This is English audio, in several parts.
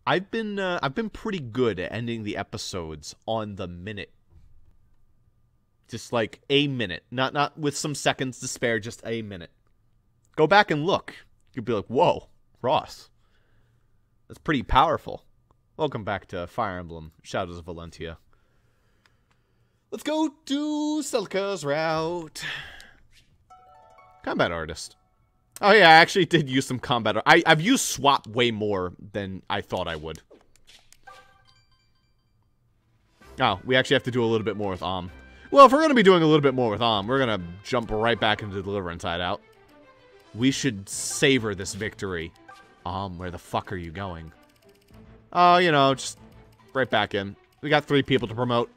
I've been pretty good at ending the episodes on the minute. Just like a minute. Not with some seconds to spare, just a minute. Go back and look. You'll be like, whoa, Ross. That's pretty powerful. Welcome back to Fire Emblem, Shadows of Valentia. Let's go do Celica's route. Combat Artist. Oh yeah, I actually did use some combat. I've used swap way more than I thought I would. Oh, we actually have to do a little bit more with Well, if we're going to be doing a little bit more with we're going to jump right back into Deliverance Hideout. We should savor this victory. Where the fuck are you going? Oh, you know, just right back in. We got 3 people to promote.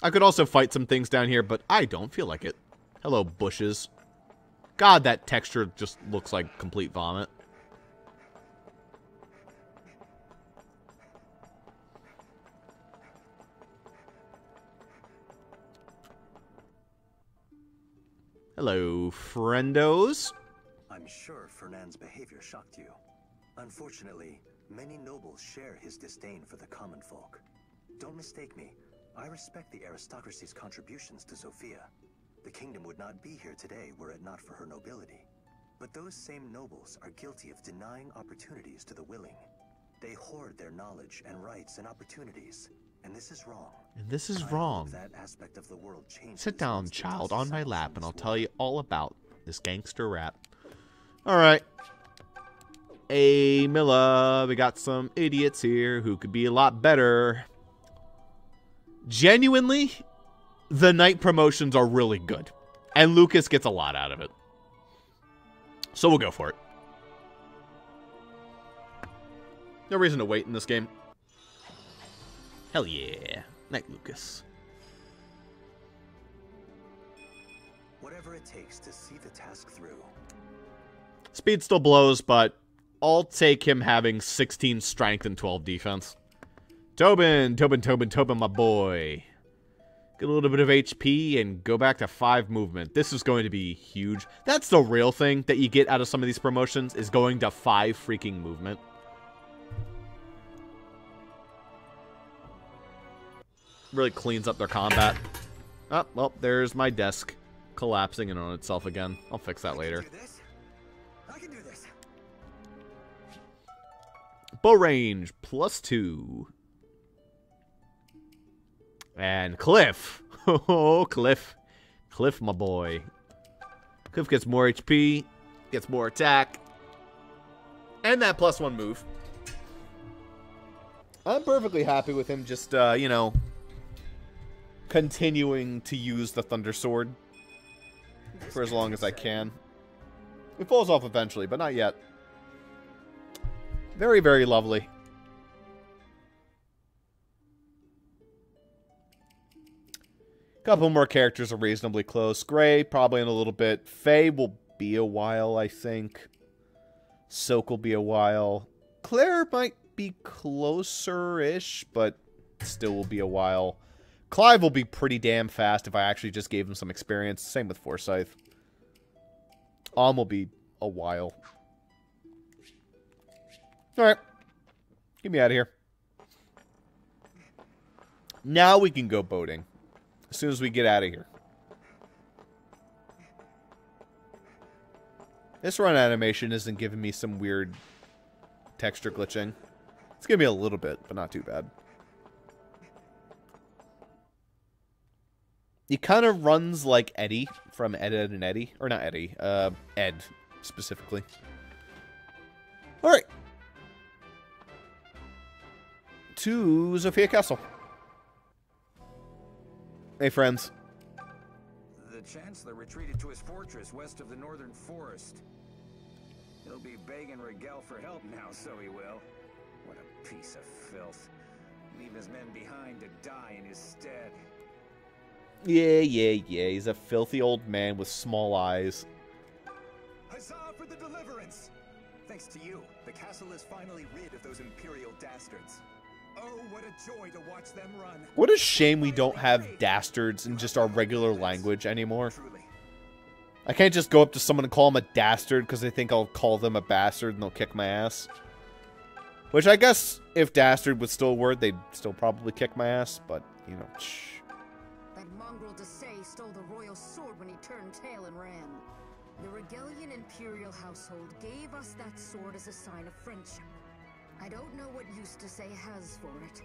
I could also fight some things down here, but I don't feel like it. Hello, bushes. God, that texture just looks like complete vomit. Hello, friendos. I'm sure Fernand's behavior shocked you. Unfortunately, many nobles share his disdain for the common folk. Don't mistake me. I respect the aristocracy's contributions to Sophia. The kingdom would not be here today were it not for her nobility. But those same nobles are guilty of denying opportunities to the willing. They hoard their knowledge and rights and opportunities. And this is wrong. And this is wrong. That aspect of the world changes. Sit down, child, on my lap, and I'll tell you all about this gangster rap. Alright. Hey, Milla, we got some idiots here who could be a lot better. Genuinely, the night promotions are really good. And Lucas gets a lot out of it. So we'll go for it. No reason to wait in this game. Hell yeah. Night Lucas. Whatever it takes to see the task through. Speed still blows, but I'll take him having 16 strength and 12 defense. Tobin, my boy. Get a little bit of HP and go back to 5 movement. This is going to be huge. That's the real thing that you get out of some of these promotions, is going to 5 freaking movement. Really cleans up their combat. Oh, well, there's my desk collapsing in on itself again. I'll fix that later. I can do this. Bow range, +2. And Cliff. Oh, Cliff. Cliff, my boy. Cliff gets more HP, gets more attack, and that +1 move. I'm perfectly happy with him just, you know, continuing to use the Thunder Sword for as long as I can. It falls off eventually, but not yet. Very, very lovely. Couple more characters are reasonably close. Gray, probably in a little bit. Faye will be a while, I think. Soak will be a while. Claire might be closer-ish, but still will be a while. Clive will be pretty damn fast if I actually just gave him some experience. Same with Forsyth. Will be a while. Alright. Get me out of here. Now we can go boating. As soon as we get out of here. This run animation isn't giving me some weird texture glitching. It's giving me a little bit, but not too bad. He kind of runs like Eddie from Ed, Edd and Eddy. Or not Eddie, Ed, specifically. Alright. To Zofia Castle. Hey, friends. The Chancellor retreated to his fortress west of the northern forest. He'll be begging Rigel for help now, so he will. What a piece of filth. Leave his men behind to die in his stead. Yeah. He's a filthy old man with small eyes. Huzzah for the deliverance! Thanks to you, the castle is finally rid of those Imperial dastards. Oh, what a joy to watch them run. What a shame we don't have dastards in just our regular language anymore. Truly. I can't just go up to someone and call them a dastard because they think I'll call them a bastard and they'll kick my ass. Which I guess if dastard was still a word, they'd still probably kick my ass, but, you know, shh. That mongrel Desai stole the royal sword when he turned tail and ran. The Regalian Imperial household gave us that sword as a sign of friendship. I don't know what use Desai has for it.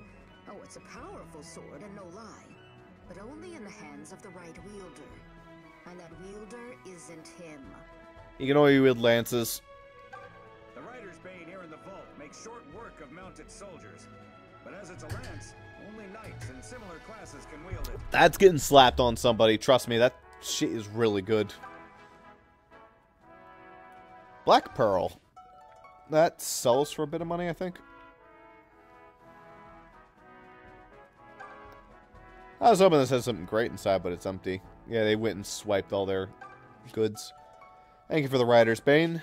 Oh, it's a powerful sword and no lie. But only in the hands of the right wielder. And that wielder isn't him. You can only wield lances. The Rider's Bane here in the vault makes short work of mounted soldiers. But as it's a lance, only knights and similar classes can wield it. That's getting slapped on somebody. Trust me, that shit is really good. Black Pearl. That sells for a bit of money, I think. I was hoping this had something great inside, but it's empty. Yeah, they went and swiped all their goods. Thank you for the Rider's Bane.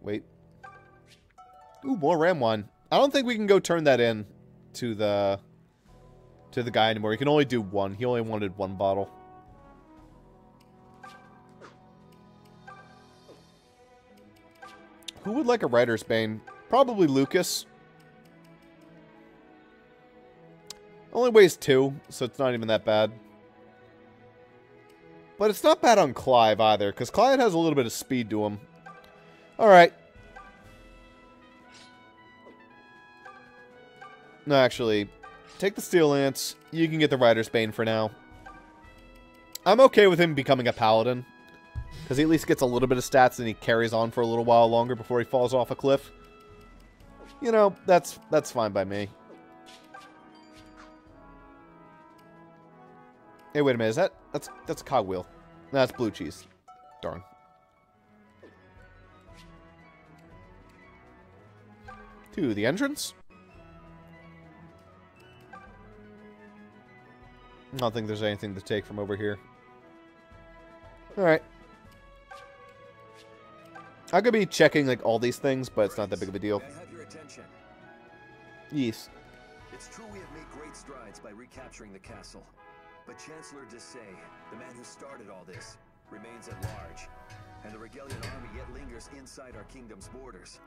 Wait. Ooh, more ram wine. I don't think we can go turn that in to the guy anymore. He can only do one. He only wanted one bottle. Who would like a Rider's Bane? Probably Lucas. Only weighs 2, so it's not even that bad. But it's not bad on Clive either, because Clive has a little bit of speed to him. Alright. No, actually, take the Steel Lance. You can get the Rider's Bane for now. I'm okay with him becoming a Paladin, because he at least gets a little bit of stats and he carries on for a little while longer before he falls off a cliff. You know, that's fine by me. Hey, wait a minute. Is that's a cogwheel? No, that's blue cheese. Darn. To the entrance? I don't think there's anything to take from over here. Alright. I could be checking like all these things, but it's not that big of a deal. May I have your attention? Yes. It's true we have made great strides by recapturing the castle. But Chancellor Desai, the man who started all this, remains at large, and the Regalian army yet lingers inside our kingdom's borders.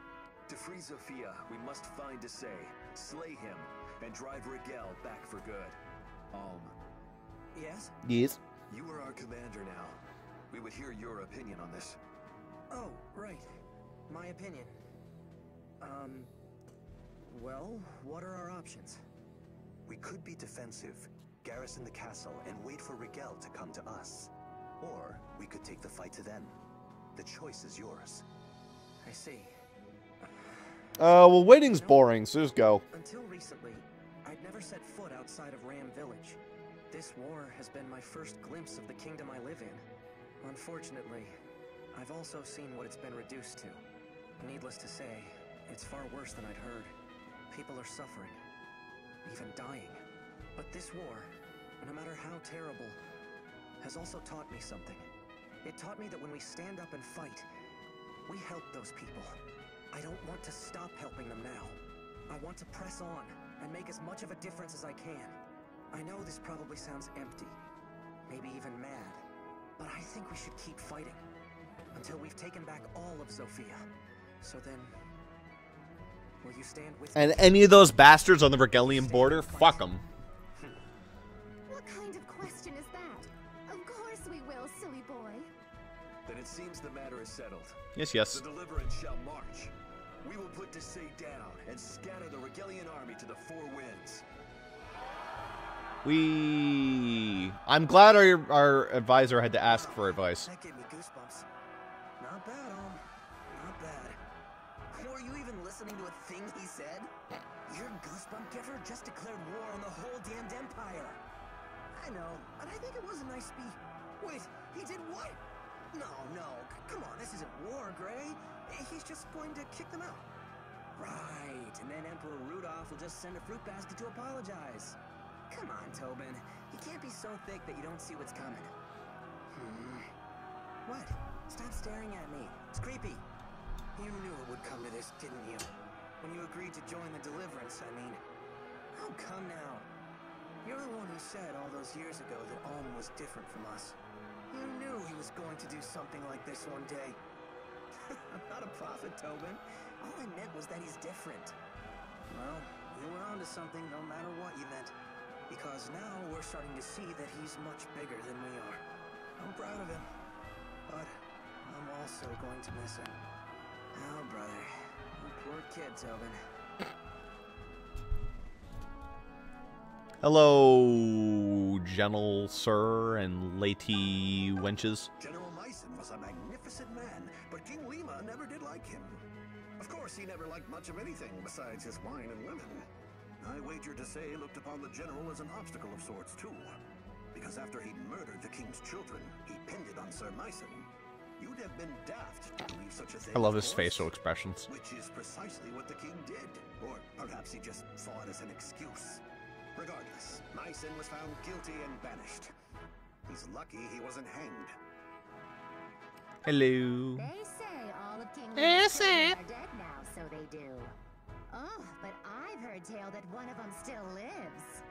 To free Zofia, we must find Desai, slay him, and drive Rigel back for good. Yes? Yes. You are our commander now. We would hear your opinion on this. Oh, right. My opinion. Well, what are our options? We could be defensive, garrison the castle, and wait for Rigel to come to us. Or we could take the fight to them. The choice is yours. I see. Well, waiting's boring, so just go. Until recently, I'd never set foot outside of Ram Village. This war has been my first glimpse of the kingdom I live in. Unfortunately, I've also seen what it's been reduced to. Needless to say, it's far worse than I'd heard. People are suffering, even dying. But this war, no matter how terrible, has also taught me something. It taught me that when we stand up and fight, we help those people. I don't want to stop helping them now. I want to press on and make as much of a difference as I can. I know this probably sounds empty, maybe even mad, but I think we should keep fighting until we've taken back all of Zofia. So then, will you stand with me? And any of those bastards on the Regalian border, fuck them. What kind of question is that? Of course we will, silly boy. Then it seems the matter is settled. Yes, yes. The Deliverance shall march. We will put Desai down and scatter the Regalian army to the four winds. I'm glad our advisor had to ask for advice. That gave me goosebumps. Not bad, not bad. Were you even listening to a thing he said? Your goosebump giver just declared war on the whole damned empire. I know, but I think it was a nice speech. Wait, he did what? No, come on, this isn't war, Gray. He's just going to kick them out. Right, and then Emperor Rudolph will just send a fruit basket to apologize. Come on, Tobin. You can't be so thick that you don't see what's coming. What? Stop staring at me. It's creepy. You knew it would come to this, didn't you? When you agreed to join the Deliverance, I mean. Oh, come now. You're the one who said all those years ago that Ulm was different from us. You knew he was going to do something like this one day. I'm not a prophet, Tobin. All I meant was that he's different. Well, you were onto something no matter what you meant. Because now we're starting to see that he's much bigger than we are. I'm proud of him. But I'm also going to miss him. Oh, brother. You poor kid, Tobin. Hello, gentle sir and lady wenches. General Myson was a magnificent man, but King Lima never did like him. Of course, he never liked much of anything besides his wine and women. I wager to say he looked upon the general as an obstacle of sorts, too. Because after he'd murdered the king's children, he pinned it on Sir Myson. You'd have been daft to believe such a thing. I love of his course, facial expressions. which is precisely what the king did. Or perhaps he just saw it as an excuse. Regardless, Myson was found guilty and banished. He's lucky he wasn't hanged. Hello. They say all of King Yes, Lear's children are dead now, so they do. Oh, but I've heard tale that one of them still lives.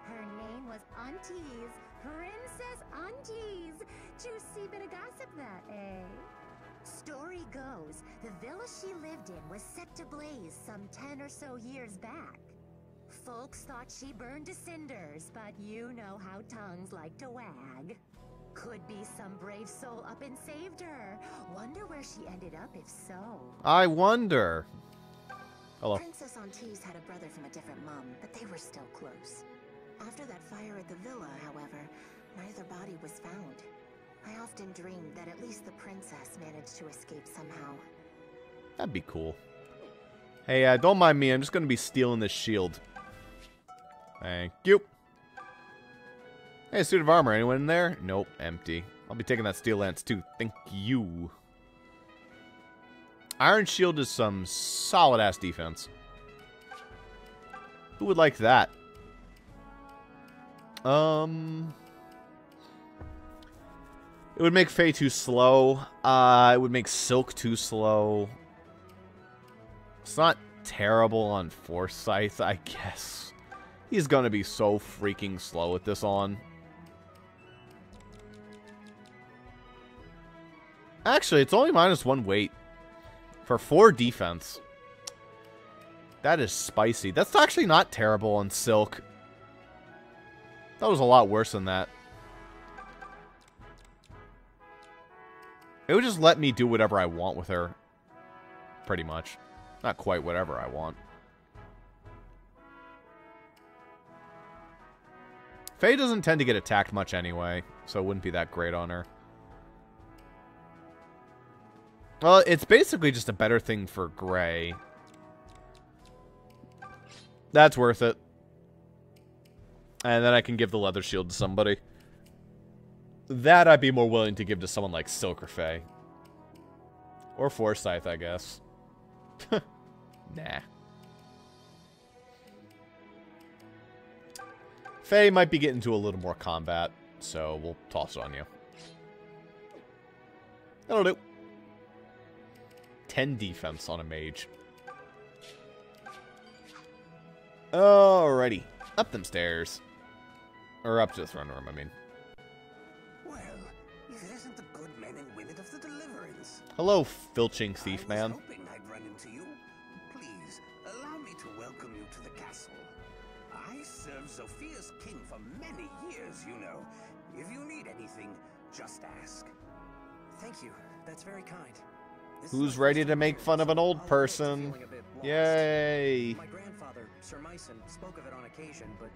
Her name was Aunties, Princess Aunties. Juicy bit of gossip that, eh? Story goes, the villa she lived in was set to blaze some 10 or so years back. Folks thought she burned to cinders, but you know how tongues like to wag. Could be some brave soul up and saved her. Wonder where she ended up if so. I wonder. Hello. Princess Aunties had a brother from a different mom, but they were still close. After that fire at the villa, however, neither body was found. I often dreamed that at least the princess managed to escape somehow. That'd be cool. Hey, don't mind me. I'm just going to be stealing this shield. Thank you. Hey, suit of armor. Anyone in there? Nope, empty. I'll be taking that steel lance too. Thank you. Iron shield is some solid-ass defense. Who would like that? It would make Faye too slow. It would make Silk too slow. It's not terrible on Forsyth, I guess. He's gonna be so freaking slow with this on. Actually, it's only -1 weight. For 4 defense. That is spicy. That's actually not terrible on Silk. That was a lot worse than that. It would just let me do whatever I want with her. Pretty much. Not quite whatever I want. Faye doesn't tend to get attacked much anyway, so it wouldn't be that great on her. Well, it's basically just a better thing for Gray. That's worth it. And then I can give the leather shield to somebody. That I'd be more willing to give to someone like Silk or Faye. Or Forsyth, I guess. Nah. Faye might be getting to a little more combat, so we'll toss it on you. That'll do. 10 defense on a mage. Alrighty. Up them stairs. Or up to the throne room, I mean. Well, if it isn't the good men and women of the Deliverance. Hello, filching thief man. I was hoping I'd run into you. Please, allow me to welcome you to the castle. I served Sophia's king for many years, you know. If you need anything, just ask. Thank you. That's very kind. This Who's is my ready first to time make here, fun of an so old I'll admit to person? feeling a bit lost. Yay! My grandfather, Sir Myson, spoke of it on occasion, but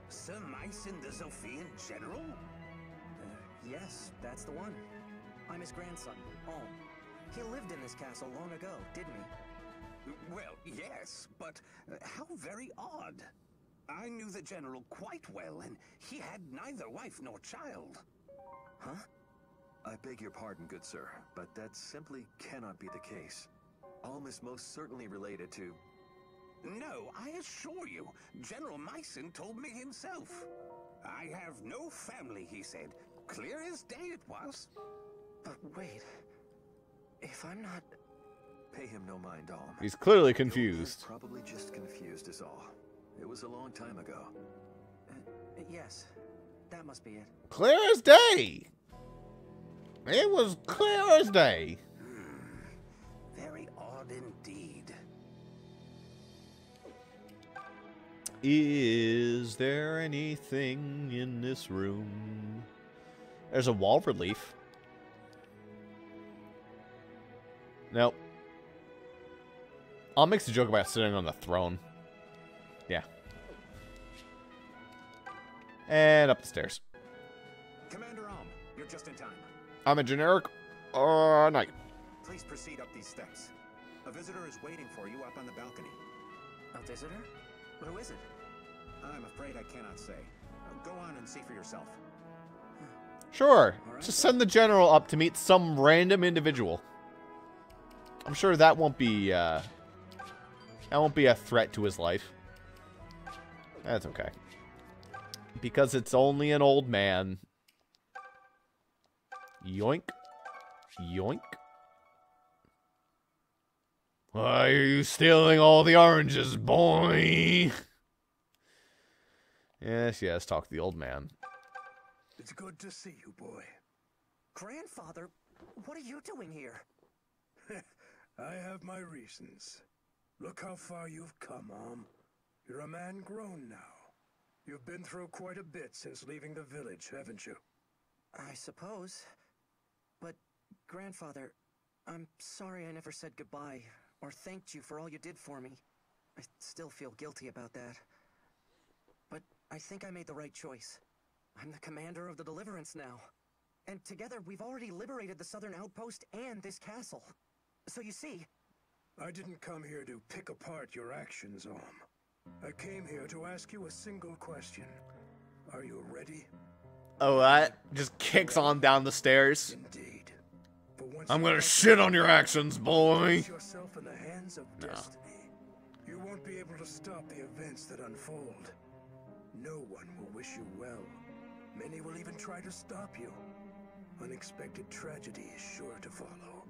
Sir Myson the Sophian general? yes, that's the one. I'm his grandson, Ulm. He lived in this castle long ago, didn't he? Well, yes, but how very odd. I knew the general quite well, and he had neither wife nor child. Huh? I beg your pardon, good sir, but that simply cannot be the case. Ulm is most certainly related to... No, I assure you, General Myson told me himself. I have no family, he said. Clear as day it was. But wait, if I'm not... Pay him no mind, Ulm. He's clearly You're confused. probably just confused is all. It was a long time ago. Yes, that must be it. Clear as day. It was clear as day. Very odd indeed. Is there anything in this room? There's a wall relief. Nope. I'll make a joke about sitting on the throne. Yeah. And up the stairs. Commander Alm, you're just in time. I'm a generic knight. Please proceed up these steps. A visitor is waiting for you up on the balcony. A visitor? Who is it? I'm afraid I cannot say. Go on and see for yourself. Sure. Alright. Just send the general up to meet some random individual. I'm sure that won't be a threat to his life. That's okay. Because it's only an old man. Yoink. Yoink. Why are you stealing all the oranges, boy? Yes, yes, talk to the old man. It's good to see you, boy. Grandfather, what are you doing here? I have my reasons. Look how far you've come, You're a man grown now. You've been through quite a bit since leaving the village, haven't you? I suppose. But, Grandfather, I'm sorry I never said goodbye or thanked you for all you did for me. I still feel guilty about that. But I think I made the right choice. I'm the commander of the Deliverance now. And together we've already liberated the southern outpost and this castle. So you see... I didn't come here to pick apart your actions, I came here to ask you a single question. Are you ready? Oh, that just kicks on down the stairs. Indeed. For once I'm you gonna have shit on your actions, boy. Put yourself in the hands of destiny. You won't be able to stop the events that unfold. No one will wish you well. Many will even try to stop you. Unexpected tragedy is sure to follow.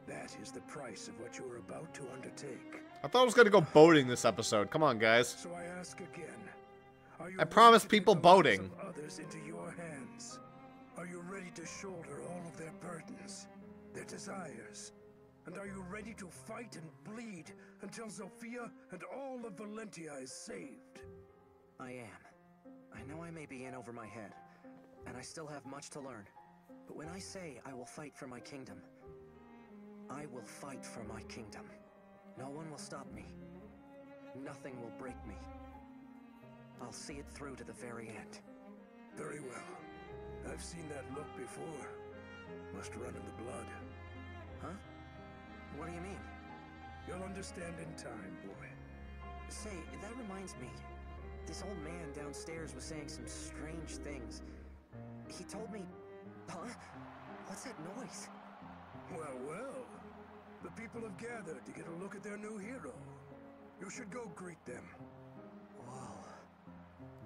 That is the price of what you are about to undertake. I thought I was gonna go boating this episode. Come on, guys. So I ask again. Are you I ready promised to take people the lives boating. of others into your hands? Are you ready to shoulder all of their burdens, their desires? And are you ready to fight and bleed until Sophia and all of Valentia is saved? I am. I know I may be in over my head, and I still have much to learn. But when I say I will fight for my kingdom, I will fight for my kingdom. No one will stop me. Nothing will break me. I'll see it through to the very end. Very well. I've seen that look before. Must run in the blood. Huh? What do you mean? You'll understand in time, boy. Say, that reminds me. This old man downstairs was saying some strange things. He told me... Huh? What's that noise? Well, well. The people have gathered to get a look at their new hero. You should go greet them. Whoa.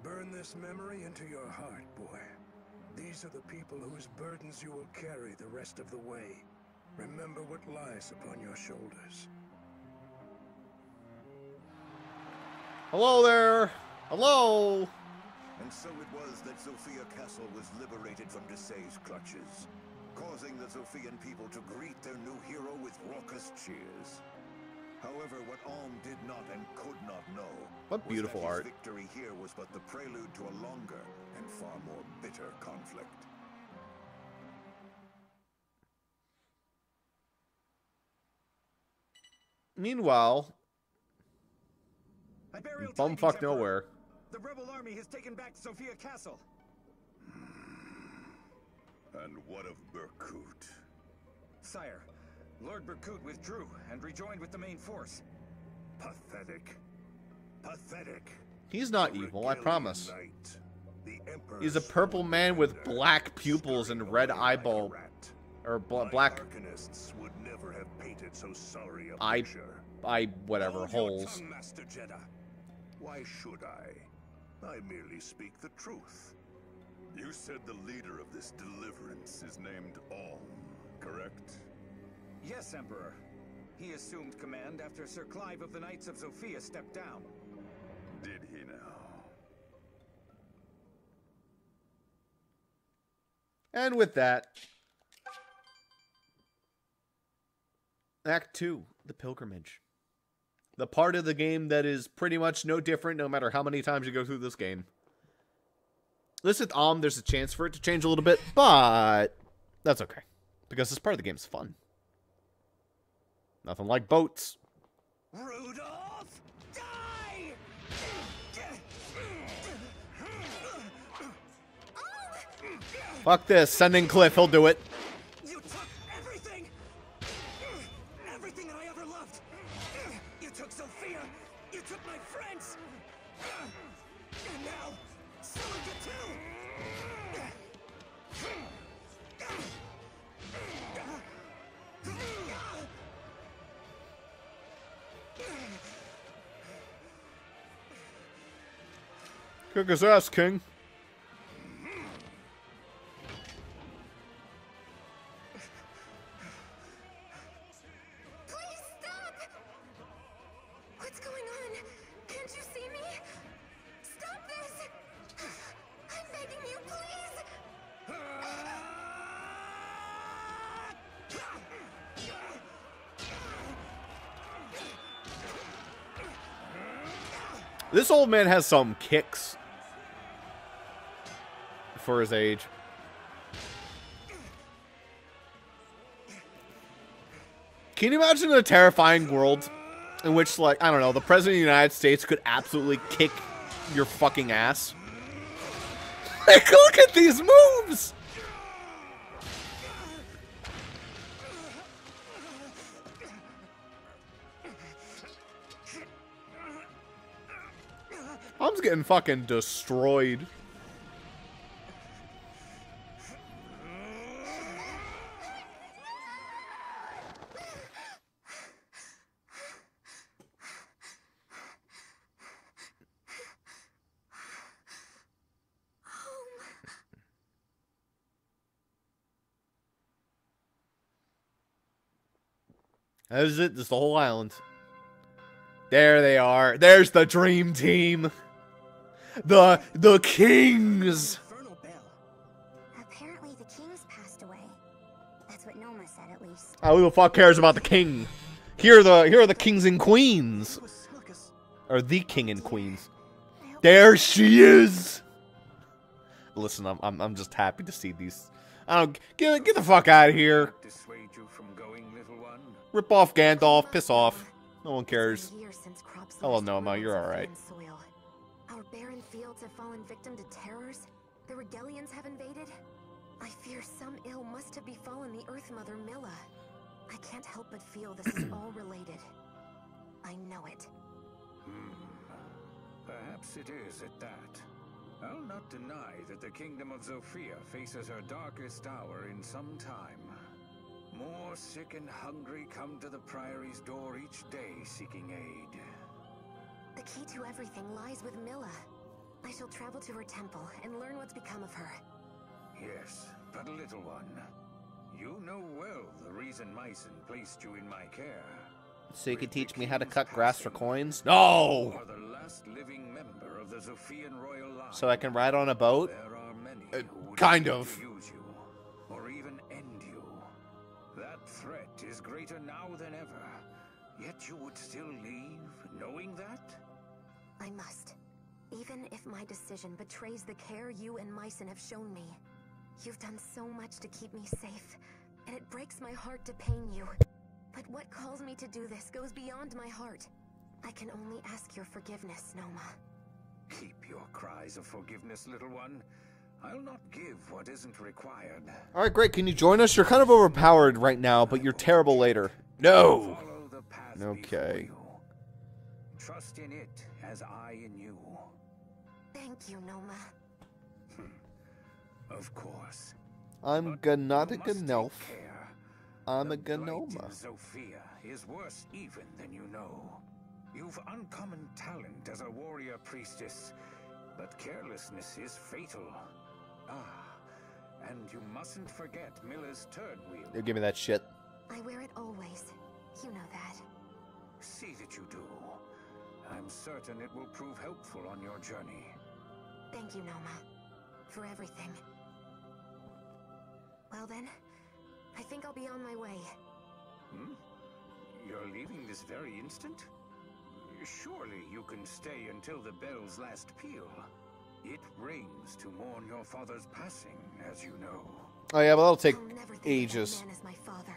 Burn this memory into your heart, boy. These are the people whose burdens you will carry the rest of the way. Remember what lies upon your shoulders. Hello there. Hello. And so it was that Sophia Castle was liberated from Desai's clutches, causing the Sophian people to greet their new hero with raucous cheers. However, what Alm did not and could not know What beautiful was that art. his victory here was but the prelude to a longer and far more bitter conflict. Meanwhile, Iberial bumfuck tidings, Emperor. nowhere. The rebel army has taken back Sophia Castle. And what of Berkut? Sire, Lord Berkut withdrew and rejoined with the main force. Pathetic. Pathetic. He's not evil, I promise. Knight, the Emperor's He's a purple man with commander, black pupils and red scurrying like a eyeball, rat. or My black arcanists would never have painted so sorry a eye, picture. whatever, Hold your holes. tongue, Master Jeddah. Why should I? I merely speak the truth. You said the leader of this deliverance is named Alm, correct? Yes, Emperor. He assumed command after Sir Clive of the Knights of Sophia stepped down. Did he now? And with that, Act 2, The Pilgrimage. The part of the game that is pretty much no different no matter how many times you go through this game. This with there's a chance for it to change a little bit, but that's okay. Because this part of the game is fun. Nothing like boats. Rudolph, die! Fuck this. Send in Cliff. He'll do it. You took everything! Everything I ever loved! You took Sophia! You took my friends! And now, so are you too! Kick his ass, King. Please stop! What's going on? Can't you see me? Stop this! I'm begging you, please! This old man has some kicks for his age. Can you imagine a terrifying world in which, like, I don't know, the President of the United States could absolutely kick your fucking ass? Like, look at these moves! I'm just getting fucking destroyed. That is it. This is the whole island. There they are. There's the dream team. The kings. Infernal Bell. Apparently the king's passed away. That's what Noma said, at least. Who the fuck cares about the king? Here are the kings and queens. Or the king and queens. There she is. Listen, I'm just happy to see these. I don't get the fuck out of here. Dissuade you from going, little one? Rip off Gandalf. Piss off. No one cares. Hello, Noma. You're all right. Our barren fields have fallen victim to terrors. The Regalians have invaded. I fear some ill must have befallen the Earth Mother Milla. I can't help but feel this is all related. I know it. Perhaps it is at that. I'll not deny that the kingdom of Sophia faces her darkest hour in some time. More sick and hungry come to the Priory's door each day seeking aid. The key to everything lies with Milla. I shall travel to her temple and learn what's become of her. Yes, but little one, you know well the reason Mycen placed you in my care. So you could teach me how to cut grass for coins? No! You are the last living member of the Sophian royal line. So I can ride on a boat? There are many who would Kind seek of. to use you, or even end you. That threat is greater now than ever. Yet you would still leave, knowing that? I must. Even if my decision betrays the care you and Mycen have shown me. You've done so much to keep me safe, and it breaks my heart to pain you. But what calls me to do this goes beyond my heart. I can only ask your forgiveness, Noma. Keep your cries of forgiveness, little one. I'll not give what isn't required. Alright, great. Can you join us? You're kind of overpowered right now, but you're terrible later. No! Follow the path Okay. before you. Trust in it as I in you. Thank you, Noma. Of course. I'm But not a you must Gnolf. take care. I'm a The blight Gnoma. in Sophia is worse even than you know. You've uncommon talent as a warrior priestess, but carelessness is fatal. And you mustn't forget Milla's turn wheel. You give me that shit. I wear it always. You know that. See that you do. I'm certain it will prove helpful on your journey. Thank you, Noma. For everything. Well then, I think I'll be on my way. Hmm? You're leaving this very instant? Surely you can stay until the bell's last peal. It rings to mourn your father's passing, as you know. Oh yeah, but that'll take I'll never think ages. of that man as my father.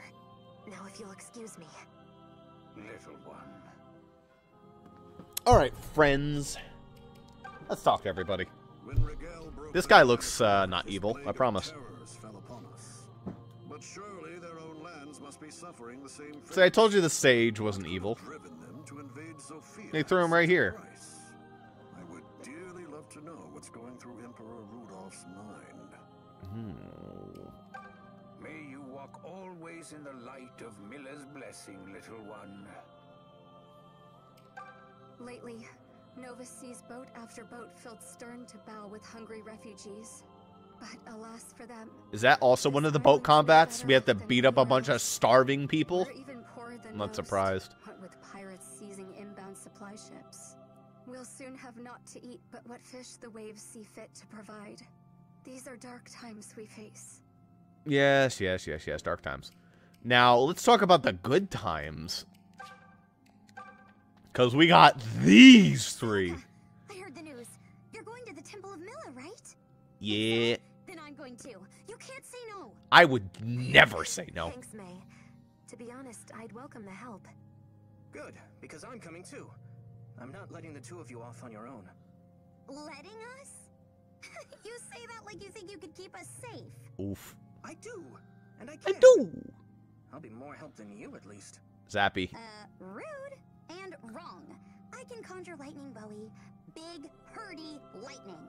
Now if you'll excuse me. Little one. Alright, friends. Let's talk to everybody. When Rigel broke This guy the looks not this evil, plague I of promise. terrors fell upon us. But surely their own lands must be suffering the same fate. See, I told you the sage wasn't evil. Driven them to invade Sophia. They threw him right here. Price. I would dearly love to know what's going through Emperor Rudolph's mind. May you walk always in the light of Miller's blessing, little one. Lately, Nova sees boat after boat filled stern to bow with hungry refugees. But alas for them. Is that also one of the boat combats? We have to beat up a bunch of starving people? We're even poorer than I'm not most, surprised. what with pirates seizing inbound supply ships. We'll soon have naught to eat but what fish the waves see fit to provide. These are dark times we face. Yes, dark times. Now, let's talk about the good times. Because we got these three. I heard the news. You're going to the Temple of Miller, right? Yeah. Then I'm going too. You can't say no. I would never say no. Thanks, May. To be honest, I'd welcome the help. Good, because I'm coming too. I'm not letting the two of you off on your own. Letting us? You say that like you think you could keep us safe. Oof. I do, and I I can. do. I'll be more help than you, at least. Zappy. Rude and wrong. I can conjure lightning, Bowie. Big, hurdy lightning.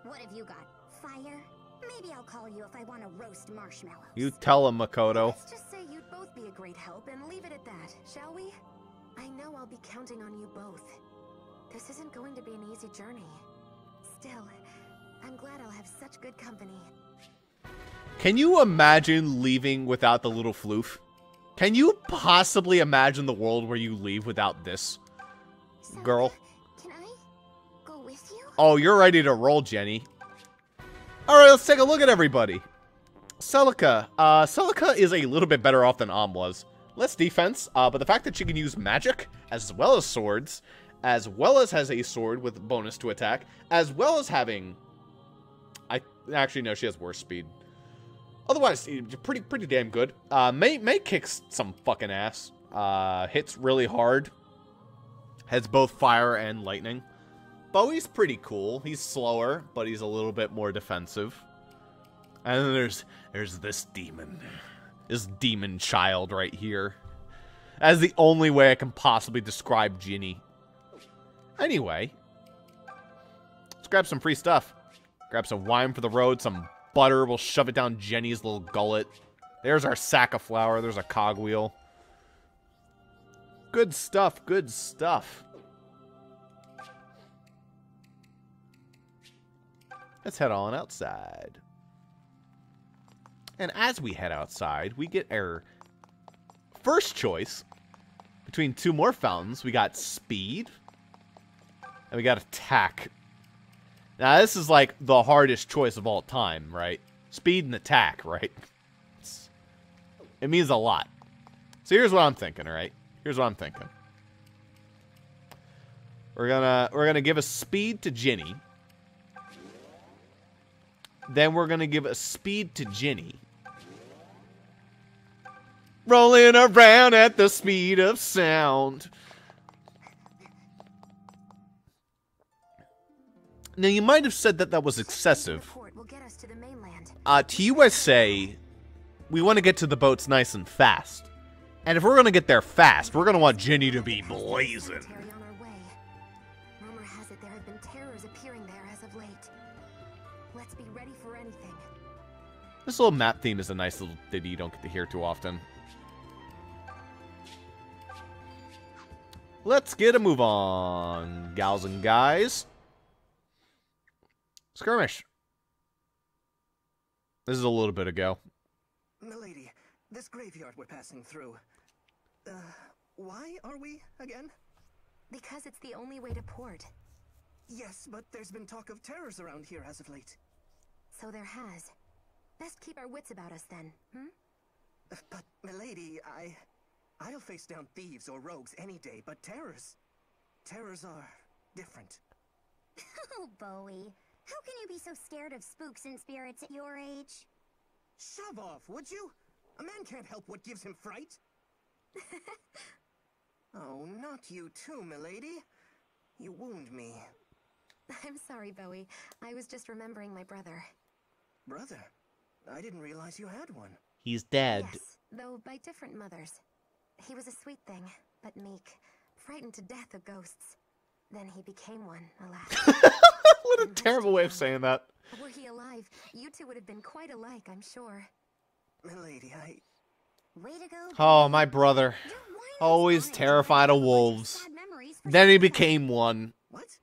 What have you got? Fire? Maybe I'll call you if I want to roast marshmallows. You tell him, Makoto. Let's just say you'd both be a great help and leave it at that, shall we? I know I'll be counting on you both. This isn't going to be an easy journey. Still, I'm glad I'll have such good company. Can you imagine leaving without the little floof? Can you possibly imagine the world where you leave without this? So, Girl. Can I go with you? Oh, you're ready to roll, Jenny. Alright, let's take a look at everybody. Celica. Celica is a little bit better off than Am was. Less defense, but the fact that she can use magic, as well as swords, as well as has a sword with bonus to attack, as well as having... Actually, no, she has worse speed. Otherwise, pretty damn good. May kicks some fucking ass. Hits really hard. Has both fire and lightning. Bowie's pretty cool. He's slower, but he's a little bit more defensive. And then there's this demon. This demon child right here. That's the only way I can possibly describe Ginny. Anyway. Let's grab some free stuff. Grab some wine for the road, some butter. We'll shove it down Jenny's little gullet. There's our sack of flour. There's a cogwheel. Good stuff, good stuff. Let's head on outside. And as we head outside, we get our first choice between two more fountains. We got speed and we got attack. Now, this is like the hardest choice of all time, right? Speed and attack, right? It means a lot. So here's what I'm thinking, all right? Here's what I'm thinking. We're gonna give a speed to Ginny. Then we're gonna give a speed to Ginny. Rolling around at the speed of sound. Now, you might have said that was excessive. To USA, we want to get to the boats nice and fast. And if we're going to get there fast, we're going to want Ginny to be blazing. Rumor has it there have been terrors appearing there as of late. Let's be ready for anything. This little map theme is a nice little ditty you don't get to hear too often. Let's get a move on, gals and guys. Skirmish. This is a little bit ago. Milady, this graveyard we're passing through. Why are we again? Because it's the only way to port. Yes, but there's been talk of terrors around here as of late. So there has. Best keep our wits about us then, But, milady, I'll face down thieves or rogues any day, but terrors are different. Oh, Bowie. How can you be so scared of spooks and spirits at your age? Shove off, would you? A man can't help what gives him fright. Oh, not you too, milady. You wound me. I'm sorry, Bowie. I was just remembering my brother. Brother? I didn't realize you had one. He's dead. Yes, though by different mothers. He was a sweet thing, but meek, frightened to death of ghosts. Then he became one, alas. What a terrible way of saying that. Were he alive, you two would have been quite alike, I'm sure. Milady, Way to go. Oh, my brother. Always terrified of wolves. Then he became one. What?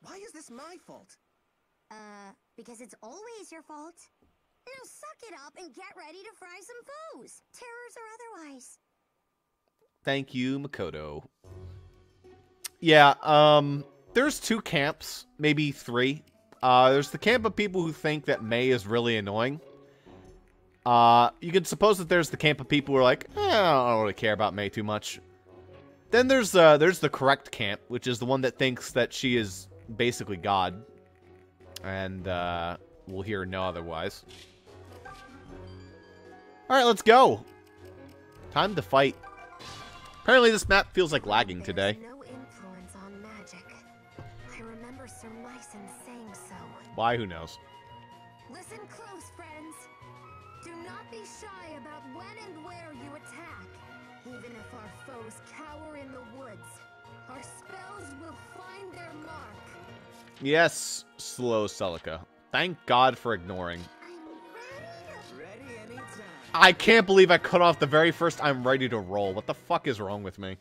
Why is this my fault? Because it's always your fault. Now suck it up and get ready to fry some foes, terrors or otherwise. Thank you, Makoto. Yeah, there's 2 camps, maybe 3. There's the camp of people who think that May is really annoying. You could suppose that there's the camp of people who are like, I don't really care about May too much. Then there's the correct camp, which is the one that thinks that she is basically God. And, we'll hear no otherwise. Alright, let's go. Time to fight. Apparently this map feels like lagging today. There's no influence on magic. I remember Sir Myson saying so. Why? Who knows? Listen close, friends. Do not be shy about when and where you attack. Even if our foes cower in the woods, our spells will find their mark. Yes, slow Celica. Thank God for ignoring. Ready anytime. I can't believe I cut off the very first I'm ready to roll. What the fuck is wrong with me?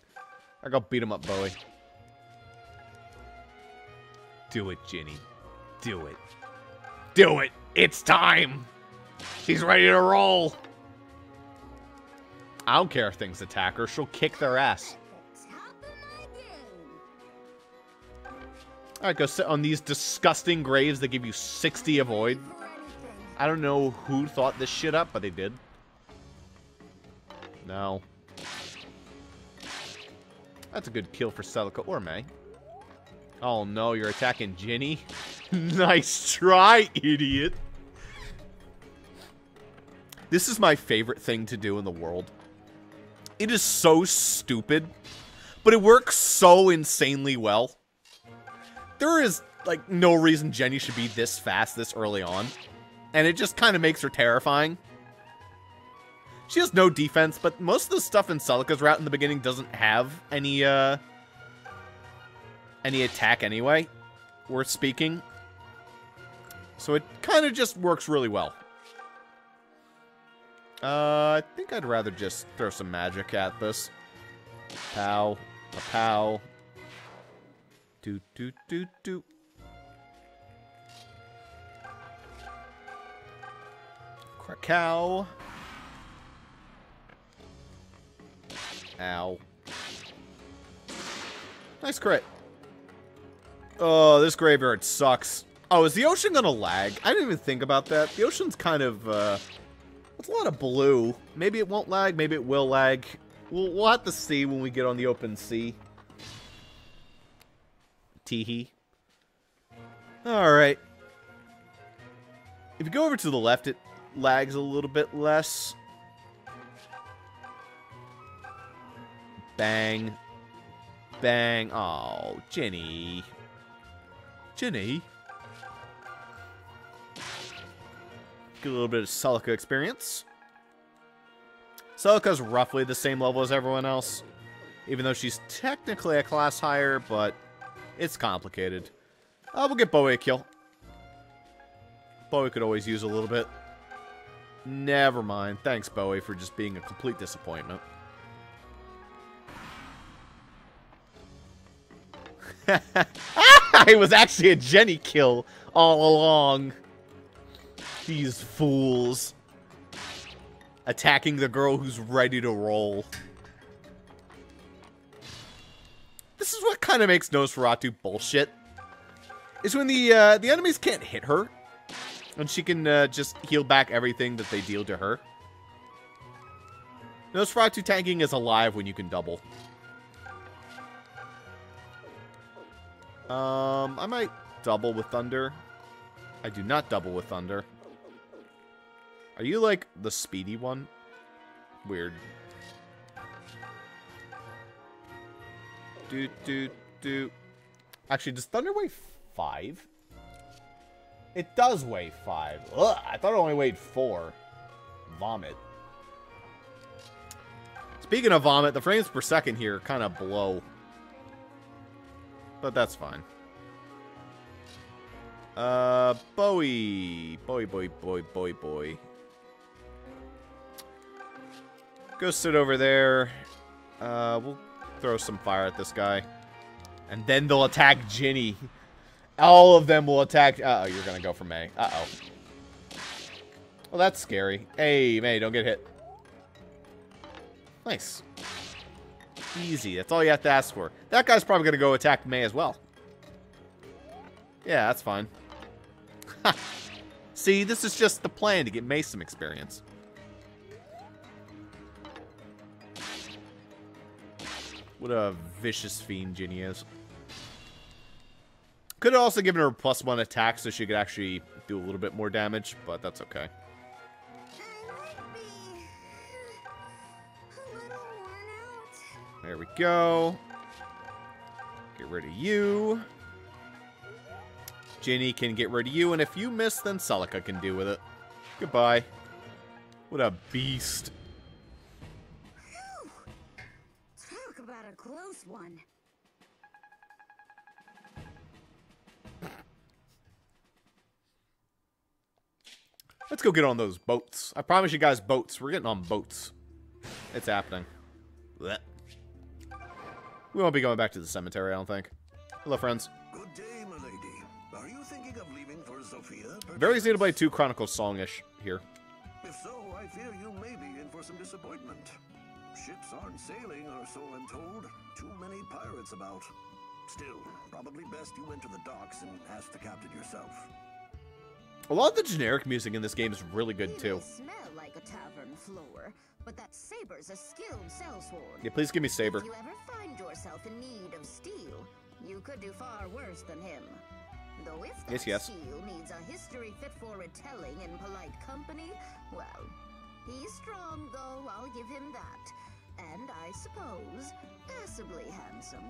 I go beat him up, Bowie. Do it, Ginny. Do it. Do it! It's time! She's ready to roll! I don't care if things attack her. She'll kick their ass. Alright, go sit on these disgusting graves that give you 60 avoid. I don't know who thought this shit up, but they did. No. That's a good kill for Celica or May. Oh no, you're attacking Ginny? Nice try, idiot. This is my favorite thing to do in the world. It is so stupid, but it works so insanely well. There is, like, no reason Jenny should be this fast this early on. And it just kind of makes her terrifying. She has no defense, but most of the stuff in Celica's route in the beginning doesn't have any attack anyway, worth speaking. So it kind of just works really well. I think I'd rather just throw some magic at this. Pow. A pow. Do, do, do, do. Krakow. Ow. Nice crit. Oh, this graveyard sucks. Oh, is the ocean gonna lag? I didn't even think about that. The ocean's kind of, it's a lot of blue. Maybe it won't lag, maybe it will lag. We'll have to see when we get on the open sea. Teehee. Alright. If you go over to the left, it lags a little bit less. Bang. Bang. Oh, Jenny. Jenny. Get a little bit of Celica experience. Celica's roughly the same level as everyone else. Even though she's technically a class higher, but it's complicated. We'll get Bowie a kill. Bowie could always use a little bit. Never mind. Thanks, Bowie, for just being a complete disappointment. It was actually a Jenny kill all along. These fools. Attacking the girl who's ready to roll. This is what kind of makes Nosferatu bullshit. Is when the enemies can't hit her. And she can just heal back everything that they deal to her. Nosferatu tanking is alive when you can double. I might double with Thunder. I do not double with Thunder. Are you, like, the speedy one? Weird. Actually, does Thunder weigh 5? It does weigh 5. Ugh, I thought it only weighed 4. Vomit. Speaking of vomit, the frames per second here kind of blow. But that's fine. Bowie. Bowie. Go sit over there. We'll throw some fire at this guy. And then they'll attack Ginny. All of them will attack... Uh-oh, you're gonna go for May. Uh-oh. Well, that's scary. Hey, May, don't get hit. Nice. Easy. That's all you have to ask for. That guy's probably gonna go attack May as well. Yeah, that's fine. See, this is just the plan to get May some experience. What a vicious fiend Ginny is. Could have also given her a +1 attack so she could actually do a little bit more damage, but that's okay. There we go. Get rid of you. Ginny can get rid of you, and if you miss, then Celica can do with it. Goodbye. What a beast. Whew. Talk about a close one. Let's go get on those boats. I promise you guys boats. We're getting on boats. It's happening. Blech. We won't be going back to the cemetery, I don't think. Hello, friends. Good day, milady. Are you thinking of leaving for Sophia? Very Xenoblade 2 Chronicles song-ish here. If so, I fear you may be in for some disappointment. Ships aren't sailing, or so I'm told. Too many pirates about. Still, probably best you went to the docks and asked the captain yourself. A lot of the generic music in this game is really good, too. Smell like a tavern floor, but that Saber's a skilled sellsword. Yeah, please give me Saber. If you ever find yourself in need of steel, you could do far worse than him. Though if that steel needs a history fit for retelling in polite company, well, he's strong, though, I'll give him that. And I suppose, passably handsome.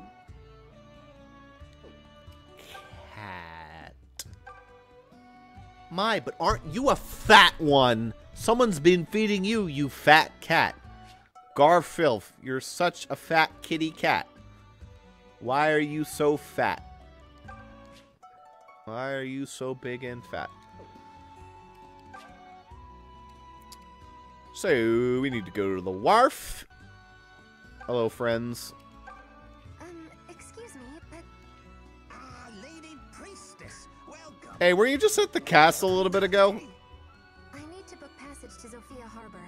Cat. My, but aren't you a fat one? Someone's been feeding you, you fat cat. Garfilth, you're such a fat kitty cat. Why are you so fat? Why are you so big and fat? So, we need to go to the wharf. Hello, friends. Excuse me, but... Lady Priestess, welcome. Hey, were you just at the castle a little bit ago? I need to book passage to Sophia Harbor.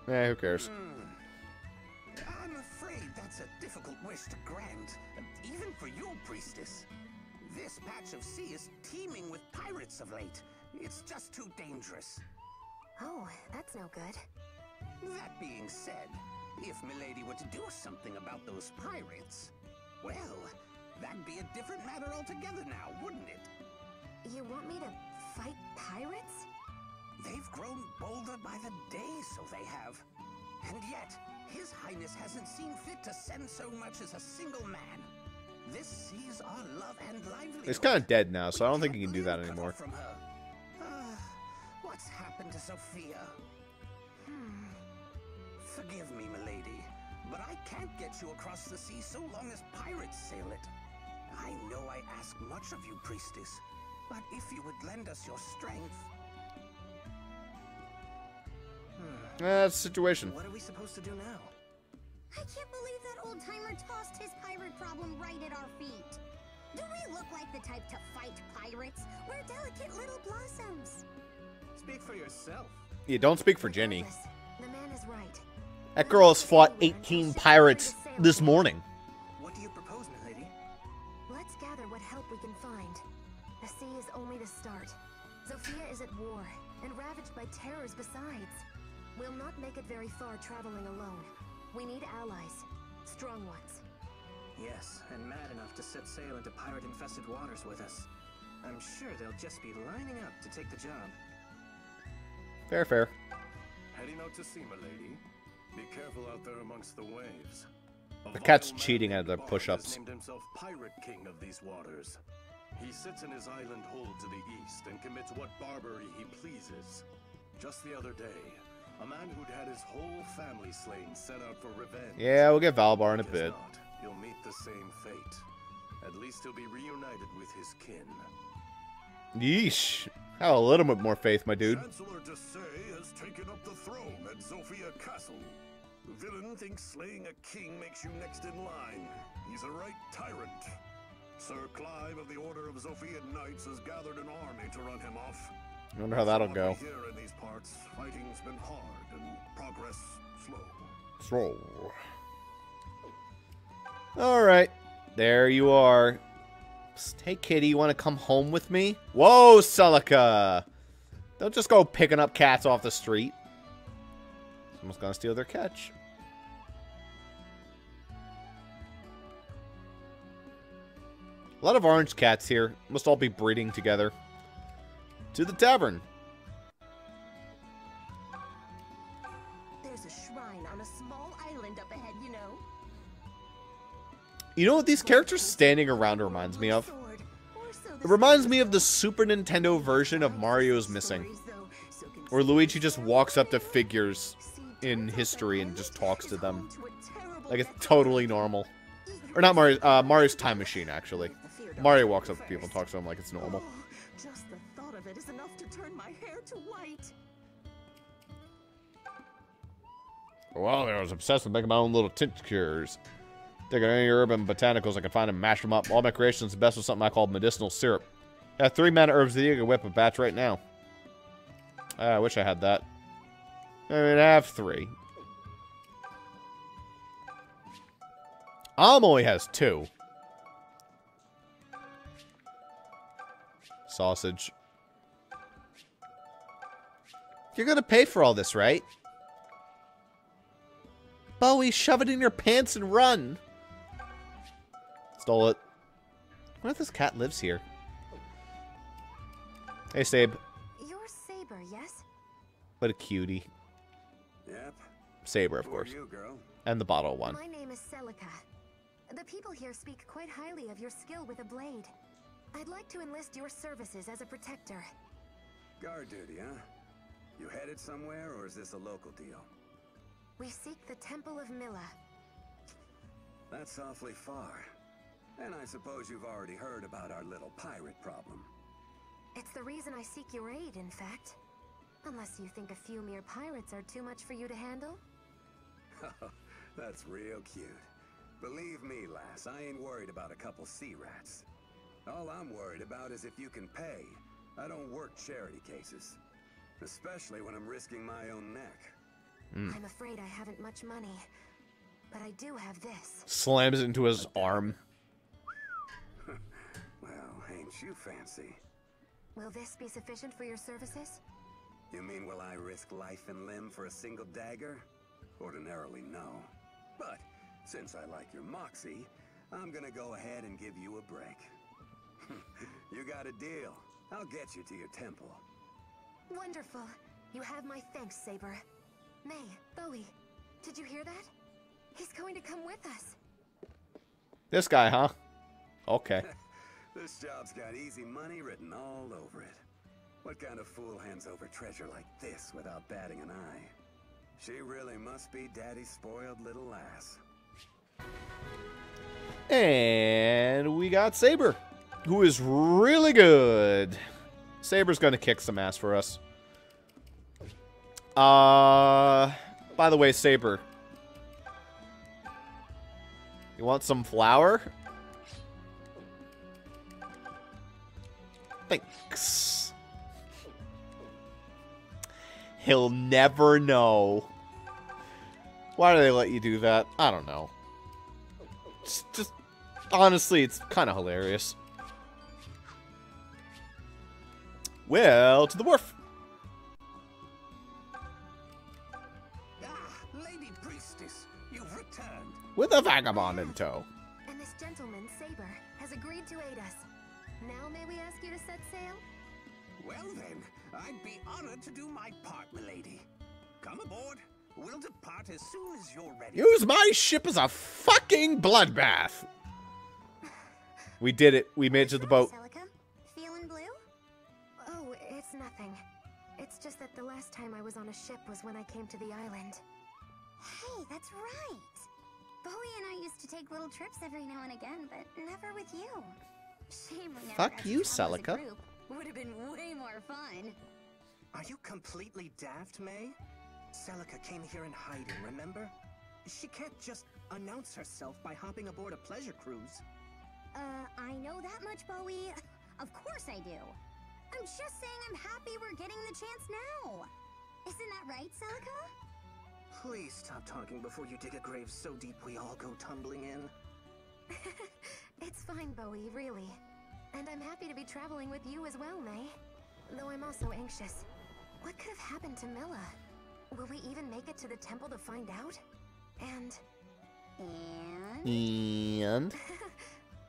Eh, who cares? I'm afraid that's a difficult wish to grant, even for you, Priestess. This patch of sea is teeming with pirates of late. It's just too dangerous. Oh, that's no good. That being said, if Milady were to do something about those pirates, well, that'd be a different matter altogether now, wouldn't it? You want me to fight pirates? They've grown bolder by the day, so they have. And yet, His Highness hasn't seen fit to send so much as a single man. This sees our love and livelihood. It's kind of dead now, so I don't think he can do that anymore. From her. What's happened to Sophia? Forgive me, milady, but I can't get you across the sea so long as pirates sail it. I know I ask much of you, Priestess, but if you would lend us your strength... That's the situation. What are we supposed to do now? I can't believe that old-timer tossed his pirate problem right at our feet. Do we look like the type to fight pirates? We're delicate little blossoms. Speak for yourself. Yeah, don't speak for Jenny. The man is right. That girl has fought 18 pirates this morning. What do you propose, milady? Let's gather what help we can find. The sea is only the start. Sophia is at war, others besides. We'll not make it very far traveling alone. We need allies. Strong ones. Yes, and mad enough to set sail into pirate-infested waters with us. I'm sure they'll just be lining up to take the job. Fair, fair. Heading out to sea, my lady. Be careful out there amongst the waves. The cat's cheating at the push-ups. Named himself Pirate King of these waters. He sits in his island hold to the east and commits what barbarity he pleases. Just the other day, a man who'd had his whole family slain set out for revenge. Yeah, we'll get Valbar in a Guess bit. not. He'll meet the same fate. At least he'll be reunited with his kin. Yeesh. Have a little bit more faith, my dude. Chancellor Desay has taken up the throne at Sophia Castle. The villain thinks slaying a king makes you next in line. He's a right tyrant. Sir Clive of the Order of Zophian Knights has gathered an army to run him off. I wonder how that'll go. Here in these parts, fighting's been hard and progress slow. Slow. Alright. There you are. Hey, kitty, you want to come home with me? Whoa, Celica! Don't just go picking up cats off the street. Someone's gonna steal their catch. A lot of orange cats here. Must all be breeding together. To the tavern. There's a shrine on a small island up ahead, you know. You know what these characters standing around reminds me of? It reminds me of the Super Nintendo version of Mario's Missing. Where Luigi just walks up to figures in history and just talks to them. Like it's totally normal. Or not Mario, Mario's Time Machine, actually. Mario walks up to people and talks to them like it's normal. Just the thought of it is enough to turn my hair to white. Well, I was obsessed with making my own little tinctures. Taking any herb and botanicals I could find and mash them up. All my creations the best with something I call medicinal syrup. I have 3 mana herbs that you can whip a batch right now. I wish I had that. I mean, I have 3. only has 2. Sausage. You're gonna pay for all this, right? Bowie, shove it in your pants and run. Stole it. What if this cat lives here? Hey, Sabe. You're Saber, yes? What a cutie. Yep. Saber, of Who course. are you, girl? And the bottle one. My name is Celica. The people here speak quite highly of your skill with a blade. I'd like to enlist your services as a protector. Guard duty, huh? You headed somewhere, or is this a local deal? We seek the Temple of Milla. That's awfully far. And I suppose you've already heard about our little pirate problem. It's the reason I seek your aid, in fact. Unless you think a few mere pirates are too much for you to handle? That's real cute. Believe me, lass, I ain't worried about a couple sea rats. All I'm worried about is if you can pay. I don't work charity cases. Especially when I'm risking my own neck. I'm afraid I haven't much money. But I do have this. Slams it into his arm. Well, ain't you fancy? Will this be sufficient for your services? You mean will I risk life and limb for a single dagger? Ordinarily, no. But since I like your moxie, I'm gonna go ahead and give you a break. You got a deal. I'll get you to your temple. Wonderful. You have my thanks, Saber. May, Bowie, did you hear that? He's going to come with us. This guy, huh? Okay. This job's got easy money written all over it. What kind of fool hands over treasure like this without batting an eye? She really must be Daddy's spoiled little lass. And we got Saber, who is really good. Saber's gonna kick some ass for us. By the way, Saber, you want some flour? Thanks. He'll never know. Why do they let you do that? I don't know. Just honestly, it's kind of hilarious. Well, to the wharf. With a vagabond in tow. And this gentleman, Saber, has agreed to aid us. Now may we ask you to set sail? Well then, I'd be honored to do my part, milady. Come aboard. We'll depart as soon as you're ready. Use my ship as a fucking bloodbath. We did it. We made it to the boat. Celica? Feeling blue? Oh, it's nothing. It's just that the last time I was on a ship was when I came to the island. Hey, that's right. Bowie and I used to take little trips every now and again, but never with you. Shame we never Fuck got to you, travel as a Celica. group. Would have been way more fun. Are you completely daft, May? Celica came here in hiding, remember? She can't just announce herself by hopping aboard a pleasure cruise. I know that much, Bowie. Of course I do. I'm just saying I'm happy we're getting the chance now. Isn't that right, Celica? Please stop talking before you dig a grave so deep we all go tumbling in. It's fine, Bowie, really. And I'm happy to be traveling with you as well, May. Though I'm also anxious. What could have happened to Milla? Will we even make it to the temple to find out? And...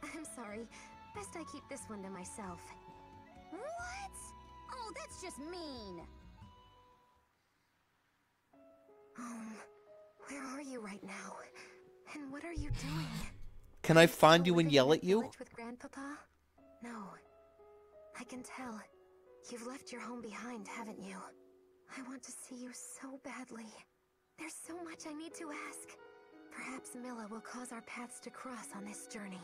I'm sorry. Best I keep this one to myself. What? Oh, that's just mean. Where are you right now? And what are you doing? Can I find Still you and living yell in at the you? village with Grandpapa? No. I can tell. You've left your home behind, haven't you? I want to see you so badly. There's so much I need to ask. Perhaps Milla will cause our paths to cross on this journey.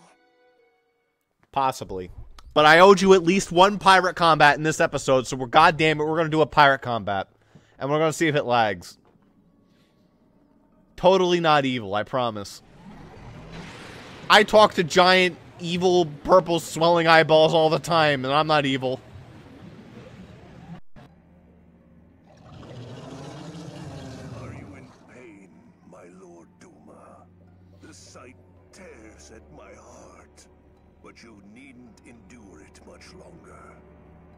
Possibly. But I owed you at least one pirate combat in this episode, so we're goddamn it, we're gonna do a pirate combat. And we're gonna see if it lags. Totally not evil, I promise. I talk to giant, evil, purple, swelling eyeballs all the time, and I'm not evil. Are you in pain, my Lord Duma? The sight tears at my heart, but you needn't endure it much longer.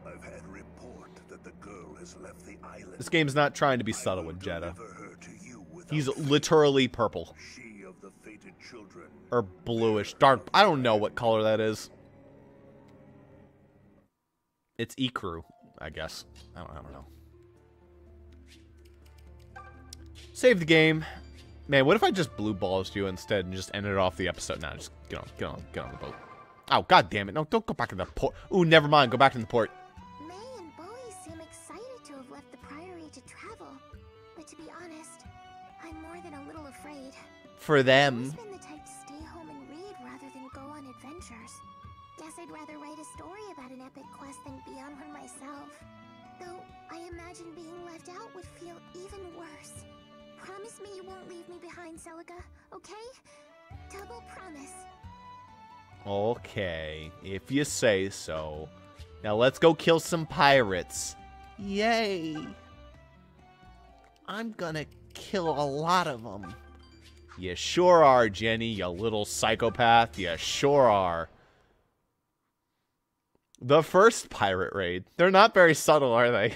I've had report that the girl has left the island. This game's not trying to be subtle with Jeddah. Deliver her to you without He's fear. literally purple. She of the fated children. Or bluish. Dark. I don't know what color that is. It's Ecru, I guess. I don't know. Save the game. Man, what if I just blue balls you instead and just ended off the episode? Nah, just get on the boat. Oh, god damn it. No, don't go back in the port. Ooh, never mind. Go back in the port. May and Bowie seem excited to have left the Priory to travel. But to be honest, I'm more than a little afraid. For them. I've always been the type to stay home and read rather than go on adventures. Guess I'd rather write a story about an epic quest than be on one myself. Though, I imagine being left out would feel even worse. Promise me you won't leave me behind, Celica, okay? Double promise. Okay, if you say so. Now let's go kill some pirates. Yay! I'm gonna kill a lot of them. You sure are, Jenny, you little psychopath. You sure are. The first pirate raid. They're not very subtle, are they?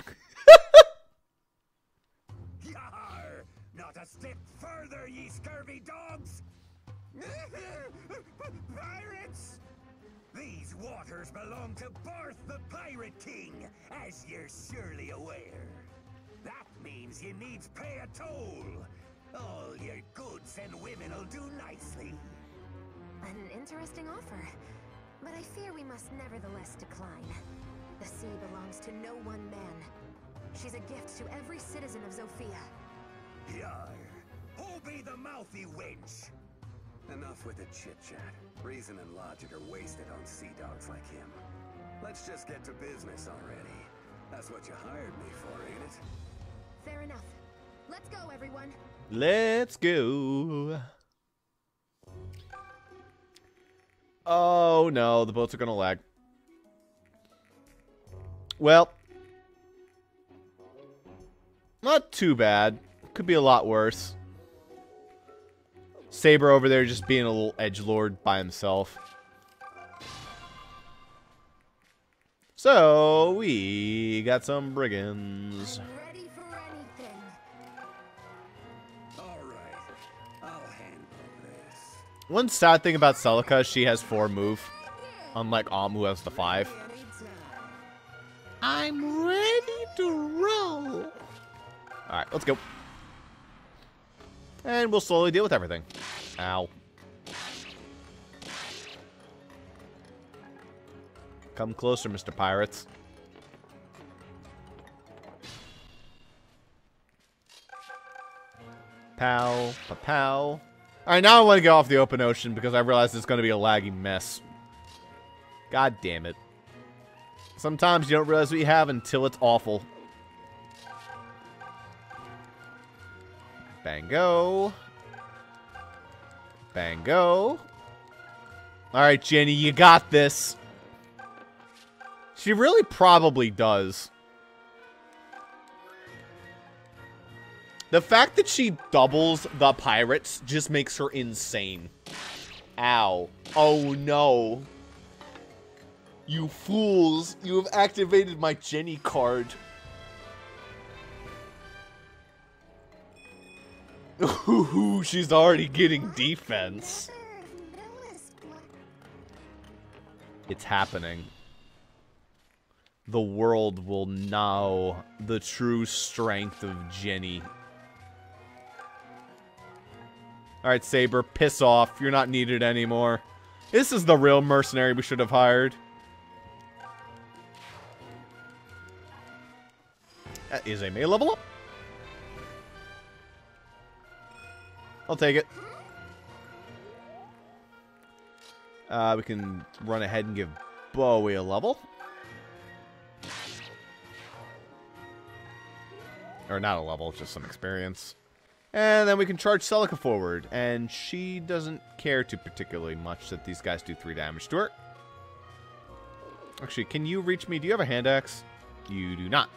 Yar! Not a step further, ye scurvy dogs! Pirates! These waters belong to Barth the Pirate King, as you're surely aware. That means you needs pay a toll. All your goods and women'll do nicely. An interesting offer. But I fear we must nevertheless decline. The sea belongs to no one man. She's a gift to every citizen of Zofia. Yar! Who be the mouthy wench? Enough with the chit-chat. Reason and logic are wasted on sea dogs like him. Let's just get to business already. That's what you hired me for, ain't it? Fair enough. Let's go, everyone. Let's go. Oh no, the boats are gonna lag. Well, not too bad. Could be a lot worse. Saber over there just being a little edgelord by himself. So, we got some brigands. Ready for anything. All right, I'll handle this. One sad thing about Celica, she has 4 move. Unlike who has the 5. I'm ready to roll. Alright, let's go. And we'll slowly deal with everything. Ow. Come closer, Mr. Pirates. Pow, pow. Alright, now I want to get off the open ocean because I realize it's going to be a laggy mess. God damn it. Sometimes you don't realize what you have until it's awful. Bango. Bango. Alright, Jenny, you got this. She really probably does. The fact that she doubles the pirates just makes her insane. Ow. Oh no. You fools. You have activated my Jenny card. Ooh, she's already getting defense. It's happening. The world will know the true strength of Jenny. Alright, Saber, piss off. You're not needed anymore. This is the real mercenary we should have hired. That is a May level up. I'll take it. We can run ahead and give Bowie a level. Or not a level, just some experience. And then we can charge Celica forward. And she doesn't care too particularly much that these guys do 3 damage to her. Actually, can you reach me? Do you have a hand axe? You do not.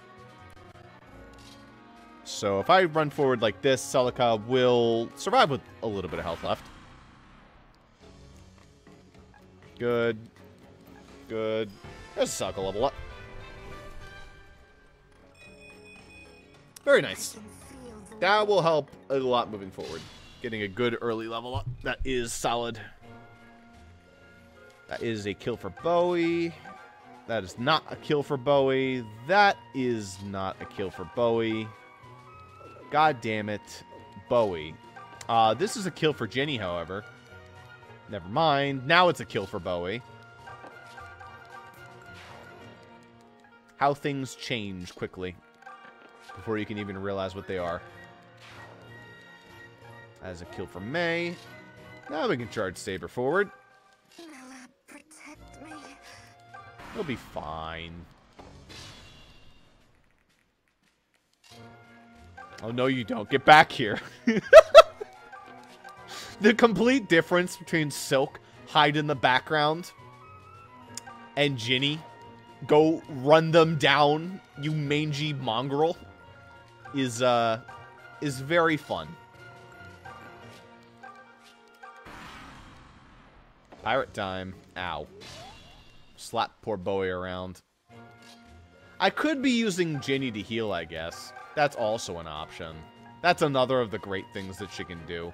So if I run forward like this, Celica will survive with a little bit of health left. Good. Good. There's Celica level up. Very nice. That will help a lot moving forward. Getting a good early level up. That is solid. That is a kill for Bowie. That is not a kill for Bowie. That is not a kill for Bowie. God damn it. Bowie. This is a kill for Jenny, however. Never mind. Now it's a kill for Bowie. How things change quickly. Before you can even realize what they are. As a kill for May. Now we can charge Saber forward. Protect me. He'll be fine. Oh, no, you don't. Get back here. The complete difference between Silk, hide in the background, and Ginny, go run them down, you mangy mongrel, is very fun. Pirate time. Ow. Slap poor Bowie around. I could be using Ginny to heal, I guess. That's also an option. That's another of the great things that she can do.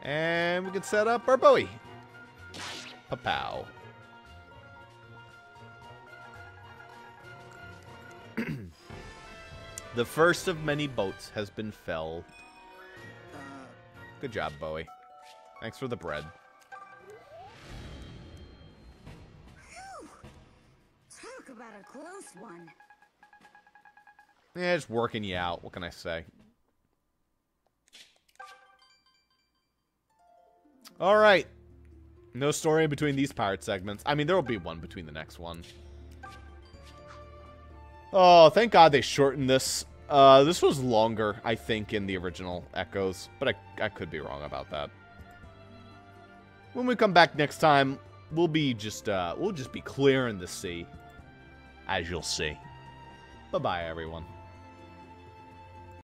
And we can set up our Bowie. Pa-pow. The first of many boats has been felled. Good job, Bowie. Thanks for the bread. Whew. Talk about a close one. Yeah, just working you out. What can I say? Alright. No story in between these pirate segments. I mean, there will be one between the next one. Oh, thank God they shortened this. This was longer, I think, in the original Echoes. But I could be wrong about that. When we come back next time, we'll just be clearing the sea. As you'll see. Bye-bye, everyone.